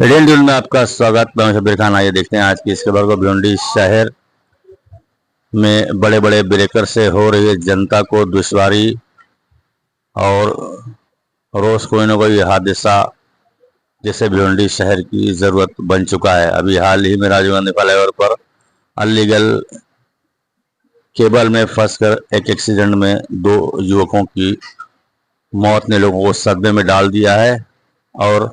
Radial news में आपका स्वागत। मैं शब्बीर खान। आइए देखते हैं आज की इस खबर को। भिवंडी शहर में बड़े बड़े ब्रेकर से हो रही है जनता को दुश्वारी और रोज कोई न कोई हादसा जैसे भिवंडी शहर की जरूरत बन चुका है। अभी हाल ही में राजीव गांधी फ्लाईओवर पर अनलीगल केबल में फंसकर एक एक्सीडेंट में 2 युवकों की मौत ने लोगों को सदमे में डाल दिया है और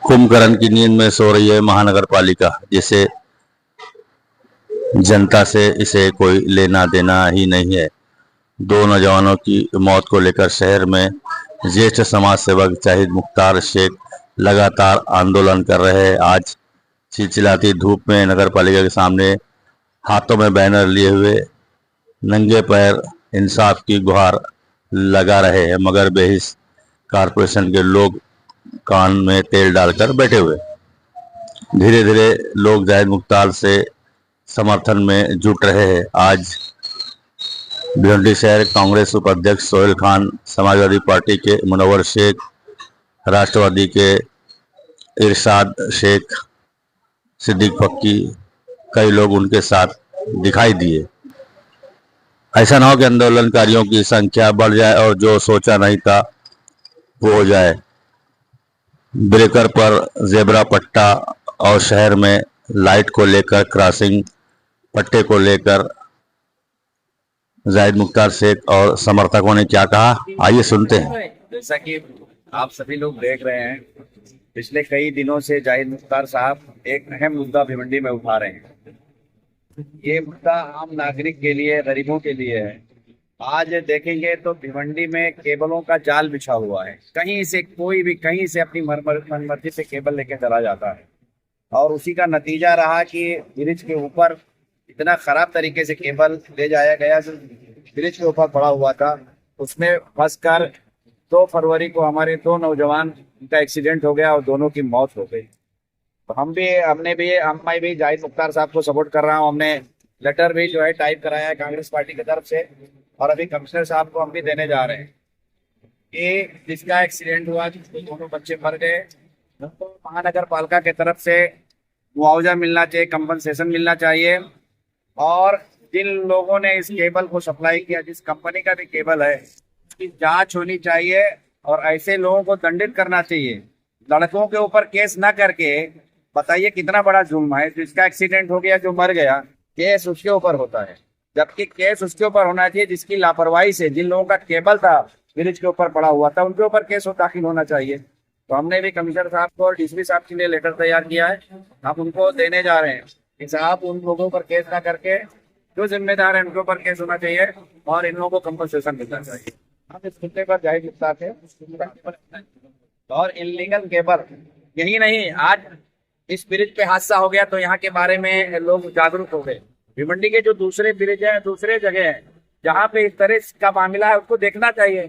कुंभकर्ण की नींद में सो रही है महानगर पालिका, जिसे जनता से इसे कोई लेना देना ही नहीं है। 2 नौजवानों की मौत को लेकर शहर में ज्येष्ठ समाज सेवक जाहिद मुख्तार शेख लगातार आंदोलन कर रहे हैं। आज चिलचिलाती धूप में नगर पालिका के सामने हाथों में बैनर लिए हुए नंगे पैर इंसाफ की गुहार लगा रहे हैं, मगर बेहिस कारपोरेशन के लोग कान में तेल डालकर बैठे हुए। धीरे धीरे लोग जाहिद मुख्तार से समर्थन में जुट रहे हैं। आज भिवंडी शहर कांग्रेस उपाध्यक्ष सोहेल खान, समाजवादी पार्टी के मुनव्वर शेख, राष्ट्रवादी के इरशाद शेख, सिद्दीक फक्की, कई लोग उनके साथ दिखाई दिए। ऐसा ना हो कि आंदोलनकारियों की संख्या बढ़ जाए और जो सोचा नहीं था वो हो जाए। ब्रेकर पर जेब्रा पट्टा और शहर में लाइट को लेकर क्रॉसिंग पट्टे को लेकर जाहिद मुख्तार शेख और समर्थकों ने क्या कहा, आइए सुनते हैं। जैसा कि आप सभी लोग देख रहे हैं, पिछले कई दिनों से जाहिद मुख्तार साहब एक अहम मुद्दा भिवंडी में उठा रहे हैं। ये मुद्दा आम नागरिक के लिए, गरीबों के लिए है। आज देखेंगे तो भिवंडी में केबलों का जाल बिछा हुआ है। कहीं से कोई भी कहीं से अपनी मनमर्जी से केबल लेके चला जाता है और उसी का नतीजा रहा कि ब्रिज के ऊपर इतना खराब तरीके से केबल ले जाया गया जो ब्रिज के ऊपर पड़ा हुआ था। उसमें फंसकर 2 फरवरी को हमारे 2 नौजवान का एक्सीडेंट हो गया और दोनों की मौत हो गई। तो मैं भी जाहिद मुख्तार साहब को सपोर्ट कर रहा हूँ। हमने लेटर भी जो है टाइप कराया है कांग्रेस पार्टी की तरफ से और अभी कमिश्नर साहब को हम भी देने जा रहे हैं कि जिसका एक्सीडेंट हुआ, जिसके दोनों बच्चे मर गए, तो महानगर पालिका की तरफ से मुआवजा मिलना चाहिए, कंपनसेशन मिलना चाहिए। और जिन लोगों ने इस केबल को सप्लाई किया, जिस कंपनी का भी केबल है, उसकी जांच होनी चाहिए और ऐसे लोगों को दंडित करना चाहिए। लड़कों के ऊपर केस ना करके, बताइए कितना बड़ा जुल्म है। जिसका एक्सीडेंट हो गया, जो मर गया, केस उसके ऊपर होता है, जबकि केस उसके ऊपर होना चाहिए जिसकी लापरवाही से, जिन लोगों का केबल था ब्रिज के ऊपर पड़ा हुआ था, उनके ऊपर केस दाखिल होना चाहिए। तो हमने भी कमिश्नर साहब को और डीसीपी साहब के लिए लेटर तैयार किया है, हम उनको देने जा रहे हैं कि साहब उन लोगों पर केस ना करके जो जिम्मेदार है उनके ऊपर केस होना चाहिए और इन लोगों को कंपनसेशन मिलना चाहिए। हम इस मुद्दे पर जाहिद मुख्तार थे और इनलीगल केबल यही नहीं, आज इस ब्रिज पे हादसा हो गया तो यहाँ के बारे में लोग जागरूक हो गए। भिवंडी के जो दूसरे ब्रिज है, दूसरे जगह है जहाँ पे इस तरह का मामला है, उसको देखना चाहिए।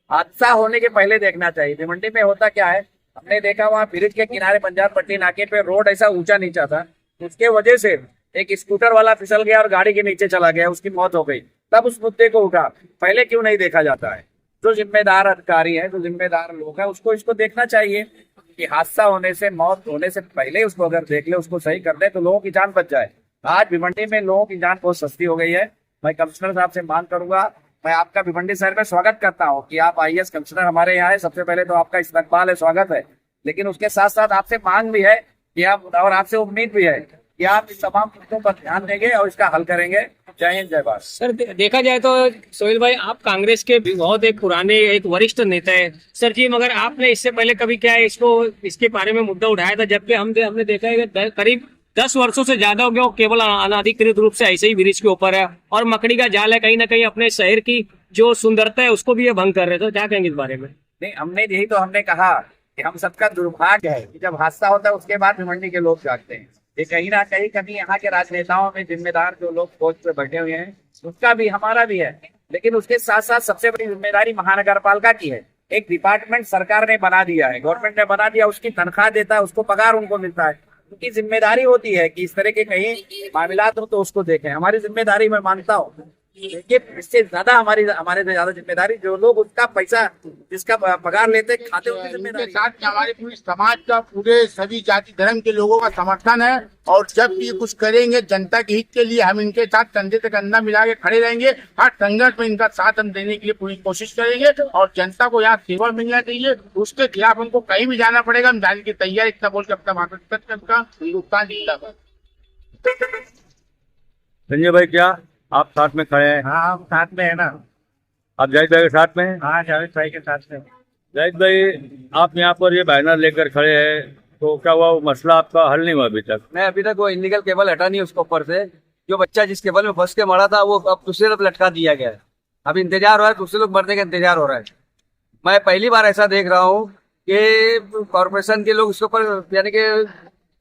हादसा होने के पहले देखना चाहिए। भिवंडी में होता क्या है, हमने देखा वहाँ ब्रिज के किनारे बंजार पट्टी नाके पे रोड ऐसा ऊंचा नीचा था, उसके वजह से एक स्कूटर वाला फिसल गया और गाड़ी के नीचे चला गया, उसकी मौत हो गई। तब उस मुद्दे को उठा, पहले क्यों नहीं देखा जाता है? जो जिम्मेदार अधिकारी है, जो जिम्मेदार लोग है, उसको इसको देखना चाहिए कि हादसा होने से, मौत होने से पहले उसको अगर देख ले, उसको सही कर दे तो लोगों की जान बच जाए। आज भिवंडी में लोगों की जान बहुत सस्ती हो गई है। मैं कमिश्नर साहब से मांग करूंगा, मैं आपका भिवंडी शहर में स्वागत करता हूं कि आप आईएएस कमिश्नर हमारे यहाँ है। सबसे पहले तो आपका इस्तकबाल है, स्वागत है, लेकिन उसके साथ साथ आपसे मांग भी है कि आप, और आपसे उम्मीद भी है कि आप इस तमाम मुद्दों पर ध्यान देंगे और इसका हल करेंगे। जय हिंद, जय भारत। सर, देखा जाए तो सोहेल भाई, आप कांग्रेस के बहुत एक पुराने, एक वरिष्ठ नेता है सर जी, मगर आपने इससे पहले कभी क्या है इसके बारे में मुद्दा उठाया था? जबकि हमने देखा है कि करीब 10 वर्षों से ज्यादा हो गया केवल अनाधिकृत रूप से ऐसे ही ब्रिज के ऊपर है और मकड़ी का जाल है। कहीं ना कहीं अपने शहर की जो सुंदरता है उसको भी ये भंग कर रहे थे। तो क्या कहेंगे इस बारे में? नहीं, हमने कहा कि हम सबका दुर्भाग्य है कि जब हादसा होता है उसके बाद भिवंडी के लोग जागते हैं। ये कहीं ना कहीं कभी यहाँ के राजनेताओं में जिम्मेदार जो लोग पोस्ट पे बैठे हुए हैं, उसका भी, हमारा भी है, लेकिन उसके साथ साथ सबसे बड़ी जिम्मेदारी महानगर पालिका की है। एक डिपार्टमेंट सरकार ने बना दिया है, गवर्नमेंट ने बना दिया, उसकी तनख्वाह देता है, उसको पगार उनको मिलता है। उनकी जिम्मेदारी होती है कि इस तरह के कहीं मामला हो तो उसको देखें। हमारी जिम्मेदारी मैं मानता हूँ लेकिन इससे ज्यादा हमारे से ज्यादा जिम्मेदारी जो लोग उसका पैसा जिसका पगार लेते खाते उनकी उनके जिम्मेदारी। साथ हमारे पूरे समाज का, पूरे सभी जाति धर्म के लोगों का समर्थन है। और जब भी ये कुछ करेंगे जनता के हित के लिए, हम इनके साथ कंधे से कंधा मिला के खड़े रहेंगे। हर संघर्ष में इनका साथ हम देने के लिए पूरी कोशिश करेंगे। और जनता को यहाँ सेवा मिलना चाहिए, उसके खिलाफ हमको कहीं भी जाना पड़ेगा, हम जाने की तैयार। इतना बोल के अपना भाषण का हिंदुस्तान जिंदाबाद। संजय भाई, क्या आप साथ में खड़े हैं? हाँ, हम साथ में है ना। आप जाहिद भाई के साथ में हैं? हाँ, जावेद भाई के साथ में। जाहिद भाई, आप यहाँ पर ये बैनर लेकर खड़े हैं, तो क्या हुआ, वो मसला आपका हल नहीं हुआ अभी तक? मैं अभी तक वो इलीगल केबल हटा नहीं उसके ऊपर से। जो बच्चा जिस केबल में फंस के मरा था वो अब दूसरे तरफ लटका दिया गया है। अब इंतजार हो रहा है, दूसरे लोग मरने का इंतजार हो रहा है। मैं पहली बार ऐसा देख रहा हूँ कि कॉर्पोरेशन के लोग उसके ऊपर यानी कि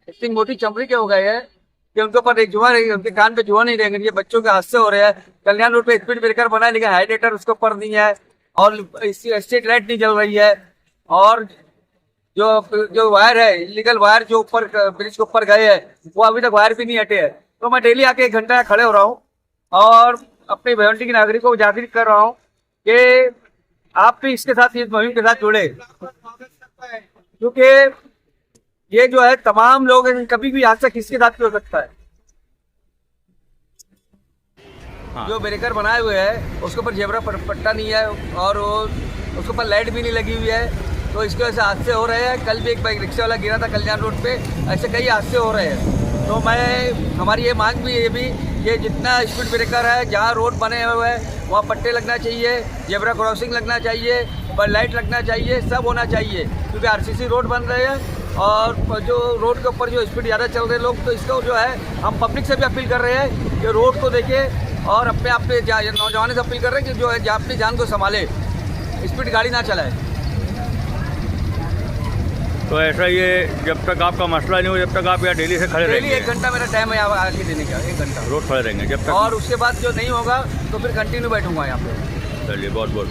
इतनी मोटी चमड़ी के हो गए हैं कि उनके ऊपर एक जुआ नहीं, उनके कान पे जुआ नहीं रहेंगे। ये बच्चों के हादसे हो रहे हैं। कल्याण रोड पे स्पीड ब्रेकर बना है लेकिन हाइलाइटर उसके ऊपर नहीं है, और स्ट्रीट लाइट नहीं जल रही है, और जो वायर है, इलीगल वायर जो ऊपर ब्रिज के ऊपर गए हैं वो अभी तक वायर भी नहीं हटे है। तो मैं डेली आके 1 घंटा खड़े हो रहा हूँ और अपने भिवंडी के नागरिकों को जागृत कर रहा हूँ कि आप भी इसके साथ, इस मुहिम के साथ जुड़े, क्योंकि ये जो है तमाम लोग कभी भी हादसा किसके साथ भी हो सकता है। हाँ। जो ब्रेकर बनाए हुए हैं उसके ऊपर जेब्रा पट्टा नहीं है और उसके ऊपर लाइट भी नहीं लगी हुई है, तो इसकी वजह से हादसे हो रहे हैं। कल भी एक बाइक रिक्शा वाला गिरा था कल्याण रोड पे, ऐसे कई हादसे हो रहे हैं। तो हमारी ये मांग भी है ये जितना स्पीड ब्रेकर है, जहाँ रोड बने हुए हैं वहाँ पट्टे लगना चाहिए, जेब्रा क्रॉसिंग लगना चाहिए, लाइट लगना चाहिए, सब होना चाहिए। क्योंकि आरसीसी रोड बन रहे हैं और जो रोड के ऊपर जो स्पीड ज़्यादा चल रहे लोग, तो इसको जो है हम पब्लिक से भी अपील कर रहे हैं कि रोड को देखें और अपने आप पे नौजवानों से अपील कर रहे हैं कि जो है अपनी जान को संभाले, स्पीड गाड़ी ना चलाए। तो ऐसा ये जब तक आपका मसला नहीं हो, जब तक आप यहाँ डेली से खड़े डेली रहेंगे? 1 घंटा मेरा टाइम है यहाँ आके देने का, 1 घंटा रोड खड़े रहेंगे जब तक? और उसके बाद जो नहीं होगा तो फिर कंटिन्यू बैठूंगा यहाँ पे। चलिए, बहुत बहुत